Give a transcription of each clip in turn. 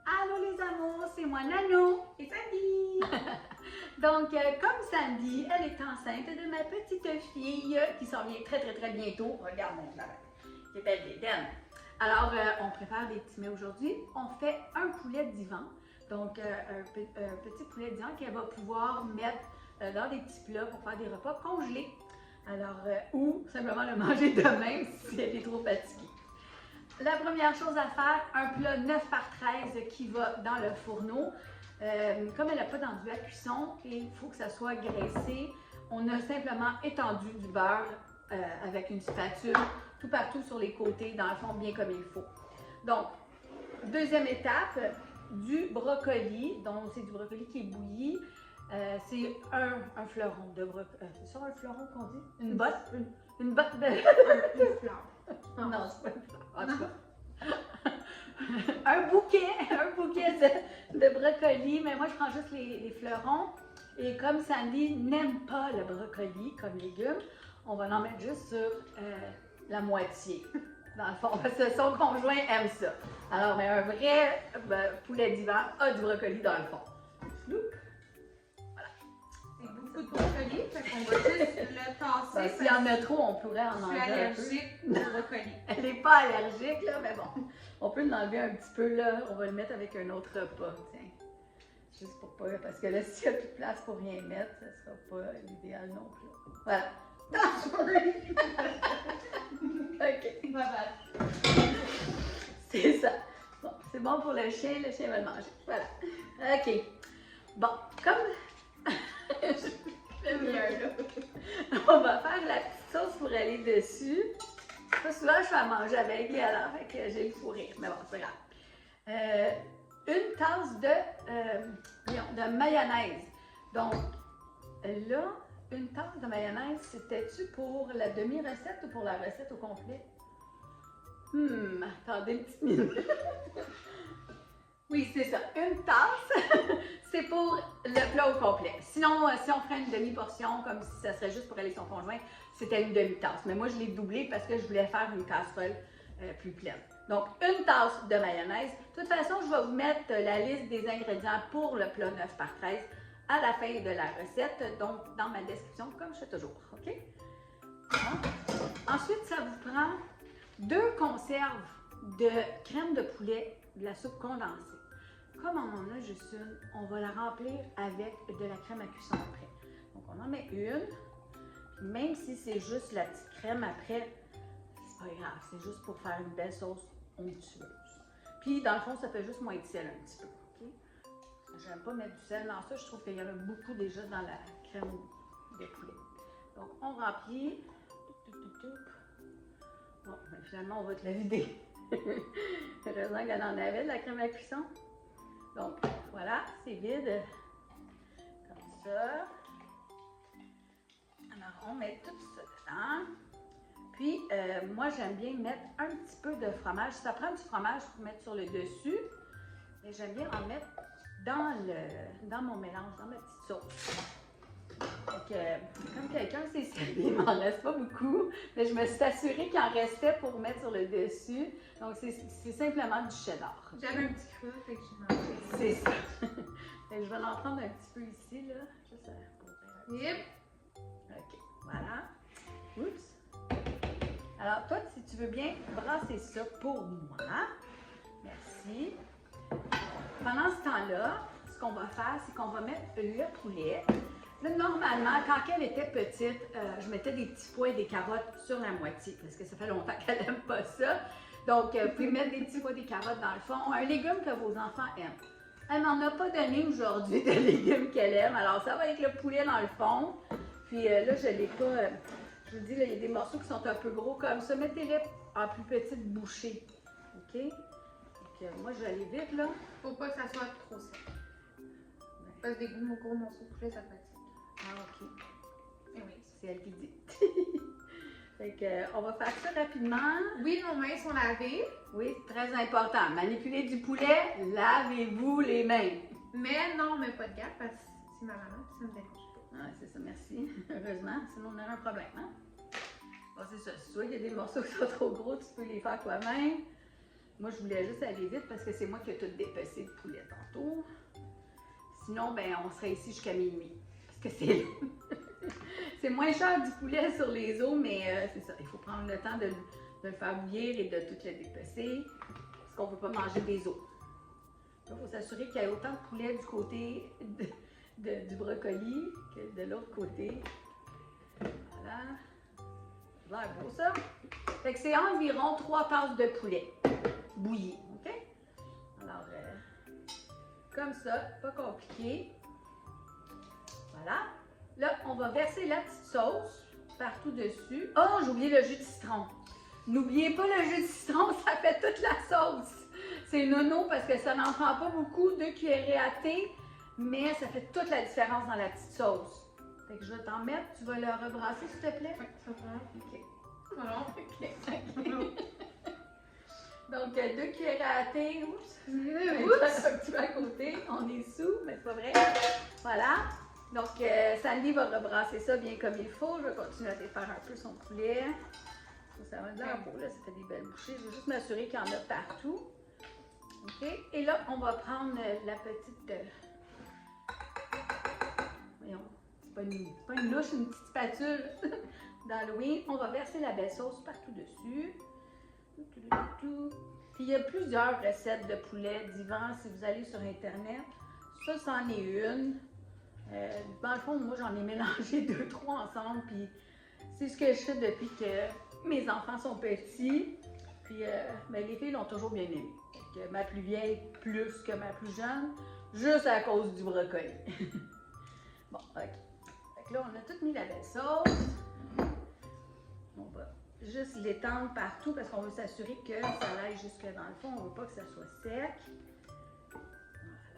Allô les amours, c'est moi Nano Et Sandy! Donc, comme Sandy, elle est enceinte de ma petite fille qui s'en vient très bientôt. Regarde mon là, qui est belle bédaine. Alors, on prépare des petits mets aujourd'hui. On fait un poulet d'Ivan. Donc, un petit poulet d'Ivan qu'elle va pouvoir mettre dans des petits plats pour faire des repas congelés. Alors, ou simplement le manger demain si elle est trop fatiguée. La première chose à faire, un plat 9 par 13 qui va dans le fourneau. Comme elle n'a pas d'enduit à cuisson et il faut que ça soit graissé, on a simplement étendu du beurre avec une spatule tout partout sur les côtés, dans le fond, bien comme il faut. Donc, deuxième étape, du brocoli. Donc, c'est du brocoli qui est bouilli. C'est un fleuron de brocoli. C'est ça un fleuron qu'on dit? Une botte? Une botte de... Une fleur. Non, c'est pas une fleur. En tout cas. un bouquet de brocoli, mais moi je prends juste les fleurons. Et comme Sandy n'aime pas le brocoli comme légume, on va en mettre juste sur la moitié. Dans le fond, parce que son conjoint aime ça. Alors, mais un vrai poulet d'hiver a du brocoli dans le fond. C'est beaucoup de brocoli, fait qu'on va juste le tasser. S'il y en a trop, on pourrait en enlever un peu. Je suis allergique au brocoli. Elle n'est pas allergique, là, mais bon, on peut l'enlever un petit peu, là. On va le mettre avec un autre repas, tiens. Juste pour pas, parce que là, s'il n'y a plus de place pour rien mettre, ça sera pas l'idéal non plus. Voilà. Sorry! OK. Bye. C'est ça. Bon, c'est bon pour le chien va le manger. Voilà. OK. Bon, comme... Je mieux, là. On va faire la petite sauce pour aller dessus. Pas souvent, je fais à manger avec elle, alors fait que j'ai le fou rire, mais bon, c'est pas grave. Une tasse de mayonnaise. Donc, là, une tasse de mayonnaise, c'était-tu pour la demi-recette ou pour la recette au complet? Attendez une petite minute. Oui, c'est ça. Une tasse, c'est pour le plat au complet. Sinon, si on ferait une demi-portion, comme si ça serait juste pour elle et son conjoint, c'était une demi-tasse. Mais moi, je l'ai doublé parce que je voulais faire une casserole plus pleine. Donc, une tasse de mayonnaise. De toute façon, je vais vous mettre la liste des ingrédients pour le plat 9 par 13 à la fin de la recette, donc dans ma description, comme je fais toujours. OK? Bon. Ensuite, ça vous prend 2 conserves de crème de poulet, de la soupe condensée. Comme on en a juste une, on va la remplir avec de la crème à cuisson après. Donc, on en met une. Puis même si c'est juste la petite crème après, c'est pas grave. C'est juste pour faire une belle sauce onctueuse. Puis, dans le fond, ça fait juste moins de sel un petit peu. Okay? J'aime pas mettre du sel dans ça. Je trouve qu'il y en a beaucoup déjà dans la crème de poulet. Donc, on remplit. Bon, ben finalement, on va te la vider. Heureusement qu'elle en avait de la crème à cuisson. Donc, voilà, c'est vide. Comme ça. Alors, on met tout ça dedans. Puis, moi, j'aime bien mettre un petit peu de fromage. Ça prend du fromage pour mettre sur le dessus. Mais j'aime bien en mettre dans mon mélange, dans ma petite sauce. Donc, comme quelqu'un s'est servi, il m'en reste pas beaucoup. Mais je me suis assurée qu'il en restait pour mettre sur le dessus. Donc, c'est simplement du cheddar. J'avais un petit creux, fait que j'ai mangé. C'est ça. Je vais en prendre un petit peu ici, là. Juste pour Yep. OK, voilà. Oups. Alors, toi, si tu veux bien brasser ça pour moi. Merci. Pendant ce temps-là, ce qu'on va faire, c'est qu'on va mettre le poulet. Là, normalement, quand elle était petite, je mettais des petits pois et des carottes sur la moitié, parce que ça fait longtemps qu'elle n'aime pas ça. Donc, vous pouvez mettre des petits pois et des carottes dans le fond. Un légume que vos enfants aiment. Elle m'en a pas donné aujourd'hui de légumes qu'elle aime, alors ça va être le poulet dans le fond. Puis là, je l'ai pas... je vous dis, là, il y a des morceaux qui sont un peu gros comme ça. Mettez-les en plus petites bouchées. OK? Donc, moi, je vais aller vite, là. Faut pas que ça soit trop sec. Parce que des gros morceaux de poulet, ça fatigue. Ah, OK. Et oui. C'est elle qui dit. Fait que, on va faire ça rapidement. Oui, nos mains sont lavées. Oui, c'est très important. Manipuler du poulet, lavez-vous les mains. Mais non, on met pas de gants parce que c'est ma maman, puis ça me dérange pas. Ah, c'est ça, merci. Heureusement, sinon on aurait un problème. Hein? Bon, c'est ça. Si tu vois qu'il y a des morceaux qui sont trop gros, tu peux les faire toi-même. Moi, je voulais juste aller vite parce que c'est moi qui ai tout dépecé de poulet tantôt. Sinon, ben, on serait ici jusqu'à minuit. Parce que c'est c'est moins cher du poulet sur les os, mais c'est ça. Il faut prendre le temps de le faire bouillir et de tout le dépecer. Parce qu'on ne peut pas manger des os. Il faut s'assurer qu'il y ait autant de poulet du côté du brocoli que de l'autre côté. Voilà. Ça a l'air beau ça. Fait que c'est environ 3 tasses de poulet bouilli. OK? Alors, comme ça, pas compliqué. Voilà. Là, on va verser la petite sauce partout dessus. Oh, j'ai oublié le jus de citron. N'oubliez pas le jus de citron, ça fait toute la sauce. C'est nono parce que ça n'en prend pas beaucoup, 2 cuillerées à thé, mais ça fait toute la différence dans la petite sauce. Fait que je vais t'en mettre, tu vas le rebrasser s'il te plaît? Oui, ça va. OK. Alors, OK. Donc, 2 cuillerées à thé. Oups! oups! Un petit peu à côté, on est sous, mais c'est pas vrai. Voilà. Donc, Sandy va rebrasser ça bien comme il faut. Je vais continuer à défaire un peu son poulet. Ça va de l'air beau, là, ça fait des belles bouchées. Je vais juste m'assurer qu'il y en a partout. OK? Et là, on va prendre la petite... Voyons, c'est pas une louche, une petite spatule d'Halloween. On va verser la belle sauce partout dessus. Puis il y a plusieurs recettes de poulet d'Yvan si vous allez sur Internet. Ça, c'en est une. Dans le fond, moi, j'en ai mélangé 2-3 ensemble. Puis c'est ce que je fais depuis que mes enfants sont petits. Puis ben, les filles l'ont toujours bien aimé. Donc, ma plus vieille plus que ma plus jeune, juste à cause du brocoli. Bon, OK. Fait que là, on a tout mis la belle sauce. On va juste l'étendre partout parce qu'on veut s'assurer que ça aille jusque dans le fond. On ne veut pas que ça soit sec.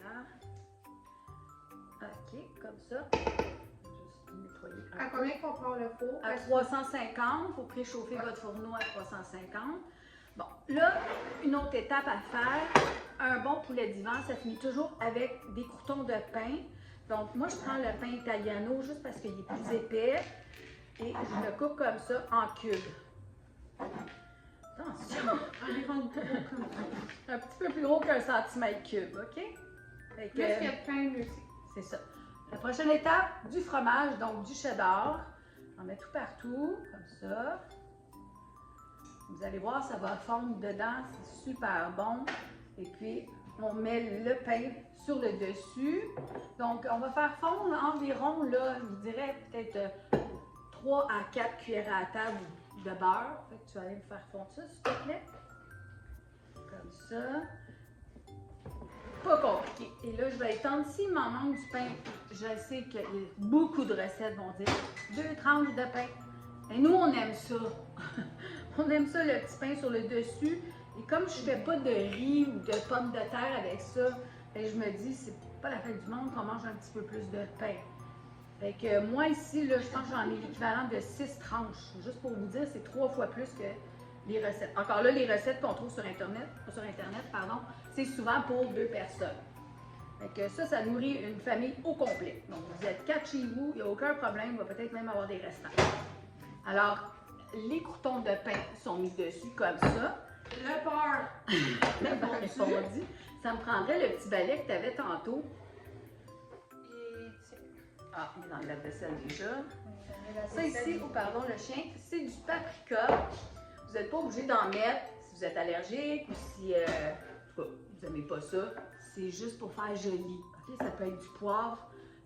Voilà. OK, comme ça. Juste nettoyer un à peu. combien qu'on part le four? À 350, il faut préchauffer votre fourneau à 350. Bon, là, une autre étape à faire, un bon poulet d'Yvan, ça finit toujours avec des croûtons de pain. Donc, moi, je prends le pain italiano juste parce qu'il est plus épais et je le coupe comme ça en cubes. Attention, un petit peu plus gros qu'un centimètre cube, OK? Fait que, Plus qu'il y a de pain, mieux c'est. c'est ça. La prochaine étape, du fromage, donc du cheddar. On met tout partout, comme ça. Vous allez voir, ça va fondre dedans, c'est super bon. Et puis, on met le pain sur le dessus. Donc, on va faire fondre environ, là, je dirais peut-être 3 à 4 cuillères à table de beurre. Fait que tu vas aller me faire fondre ça, s'il te plaît. Comme ça. Pas compliqué. Et là, je vais étendre. S'il m'en manque du pain, je sais que beaucoup de recettes vont dire 2 tranches de pain. Et nous, on aime ça. On aime ça, le petit pain sur le dessus. Et comme je fais pas de riz ou de pommes de terre avec ça, ben, je me dis, c'est pas la fête du monde qu'on mange un petit peu plus de pain. Fait que moi, ici, là, je pense que j'en ai l'équivalent de 6 tranches. Juste pour vous dire, c'est 3 fois plus que les recettes. Encore là, les recettes qu'on trouve sur Internet, c'est souvent pour 2 personnes. Fait que ça nourrit une famille au complet. Donc, vous êtes 4 chez vous, il n'y a aucun problème, il va peut-être même avoir des restants. Alors, les croûtons de pain sont mis dessus comme ça. Le beurre. Le beurre est fondu. Ça me prendrait le petit balai que tu avais tantôt. Et tiens. Ah, il est dans la vaisselle déjà. La Ça ici, oh, pardon, le chien, c'est du paprika. Vous n'êtes pas obligé d'en mettre si vous êtes allergique ou si vous n'aimez pas ça. C'est juste pour faire joli. Okay? Ça peut être du poivre,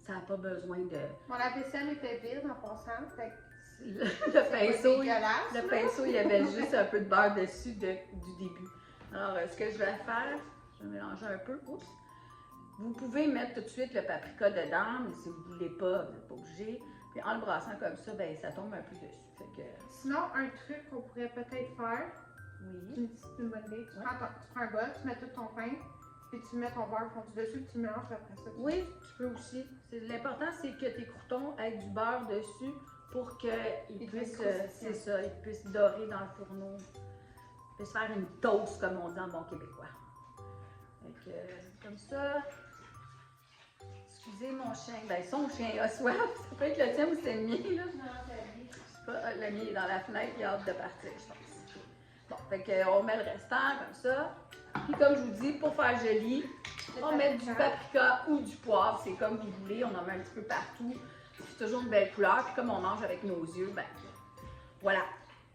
ça n'a pas besoin de... Mon lave-vaisselle était vide en passant. Fait que Le pinceau, dégueulasse, là. il y avait juste un peu de beurre dessus du début. Alors, ce que je vais faire, je vais mélanger un peu. Oups. Vous pouvez mettre tout de suite le paprika dedans, mais si vous ne voulez pas, vous n'êtes pas obligé. Puis en le brassant comme ça, ben, ça tombe un peu dessus. Fait que, Sinon, un truc qu'on pourrait peut-être faire, oui. c'est une bonne idée. Tu Ouais. prends un bol, tu mets tout ton pain, puis tu mets ton beurre fondu dessus, puis tu mélanges puis après ça. Oui, tu peux aussi. L'important, c'est que tes croûtons aient du beurre dessus pour qu'ils puissent, c'est ça, ils puissent dorer dans le fourneau. Ils puissent faire une toast, comme on dit en bon québécois. Fait que, comme ça. Excusez mon chien. Ben, son chien a soif. Ça peut être le tien ou c'est le mien, là. Je sais pas, le mien est dans la fenêtre, il a hâte de partir, je pense. Bon, fait qu'on met le restant comme ça. Puis comme je vous dis, pour faire joli, on met du paprika ou du poivre, c'est comme vous voulez, on en met un petit peu partout. C'est toujours une belle couleur, puis comme on mange avec nos yeux, ben voilà.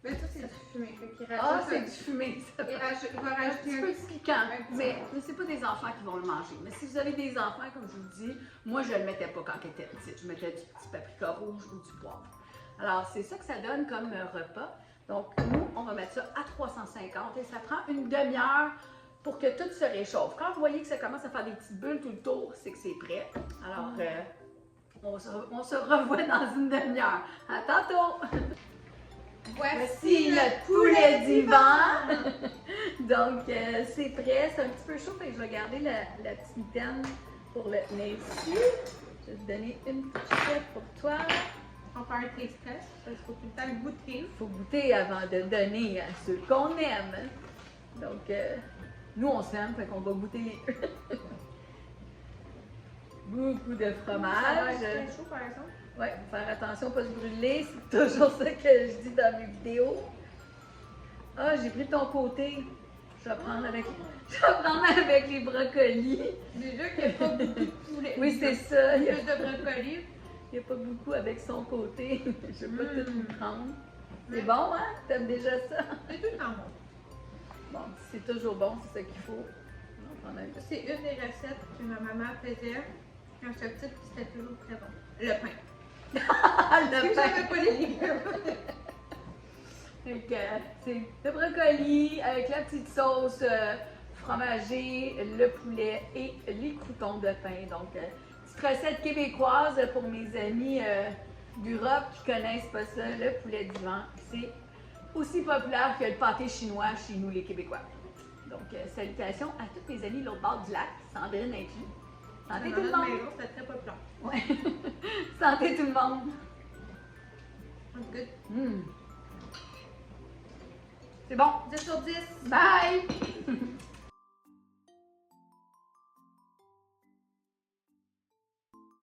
Mais ça, c'est du fumé. Fait qu'il Ah, rajoute c'est du fumé, ça. Il va Un rajouter petit un peu petit piquant, petit mais c'est pas des enfants qui vont le manger. Mais si vous avez des enfants, comme je vous dis, moi je le mettais pas quand elle était petite. Je mettais du petit paprika rouge ou du poivre. Alors c'est ça que ça donne comme repas. Donc nous, on va mettre ça à 350 et ça prend une demi-heure pour que tout se réchauffe. Quand vous voyez que ça commence à faire des petites bulles tout le tour, c'est que c'est prêt. Alors on se revoit dans une demi-heure. À tantôt! Voici notre poulet d'hiver. Donc, c'est prêt. C'est un petit peu chaud, fait que je vais garder la petite mitaine pour le tenir ici. Je vais te donner une petite chouette pour toi. On va faire un taste test parce qu'il faut tout le temps le goûter. Il faut goûter avant de donner à ceux qu'on aime. Donc, nous, on s'aime, fait qu'on va goûter les deux. Beaucoup de Ça va fromage. être très chaud, par exemple. Oui, faut faire attention, pas se brûler. C'est toujours ça que je dis dans mes vidéos. Ah, j'ai pris ton côté. Je vais prendre avec les brocolis. Déjà qu'il n'y a pas beaucoup de poulet. Oui, c'est ça. Il n'y a, Plus de brocoli. pas beaucoup avec son côté. Je ne vais pas tout le prendre. C'est Mais- bon, hein? T'aimes déjà ça? C'est tout le temps bon. Bon, c'est toujours bon, c'est ça qu'il faut. On va prendre un petit. C'est une des recettes que ma maman faisait quand j'étais petite, puis c'était toujours très bon. Le pain. Ah, Parce le que pain! j'avais pas les légumes. Donc, c'est le brocoli avec la petite sauce fromagée, le poulet et les croûtons de pain. Donc, petite recette québécoise pour mes amis d'Europe qui connaissent pas ça. Le poulet d'hiver, c'est aussi populaire que le pâté chinois chez nous, les Québécois. Donc, salutations à tous mes amis de l'autre bord du lac, Sandrine inclus. Santé tout le Dans notre monde! maison, c'était très populaire. Ouais. Santé tout le monde! That's good. Mm. C'est bon! 10 sur 10. Bye!